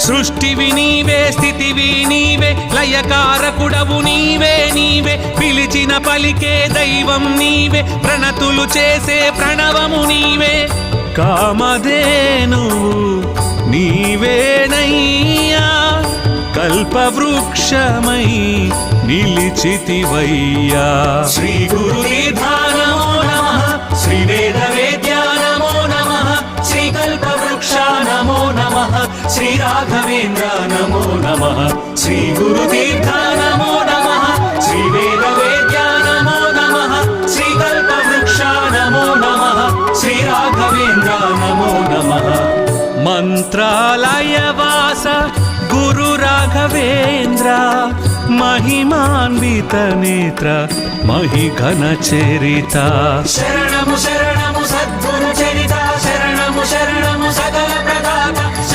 సృష్టివి నీవే, స్థితివి నీవే, లయకారకుడవు నీవే నీవే, పిలిచిన పలికే దైవం నీవే, ప్రణతులు చేసే ప్రణవము నీవే. కామధేనువు నీవేనయ్యా, కల్పవృక్షమై నిలిచితివయ్యా. శ్రీ గురుదీర్ఘా నమో నమః, శ్రీ వేద వేద్యా నమో నమః, శ్రీ కల్పవృక్ష నమో నమః, శ్రీ రాఘవేంద్ర నమో నమః. శ్రీ గురుదీర్ఘా నమో నమః, శ్రీ వేద వేద్యా నమో నమః, శ్రీ కల్పవృక్ష నమో నమః, శ్రీ రాఘవేంద్ర నమో నమః. మంత్రాలయవాస గురు రాఘవేంద్ర, మహిమాన్విత నేత్ర మహిఘన చరిత. శరణము శరణము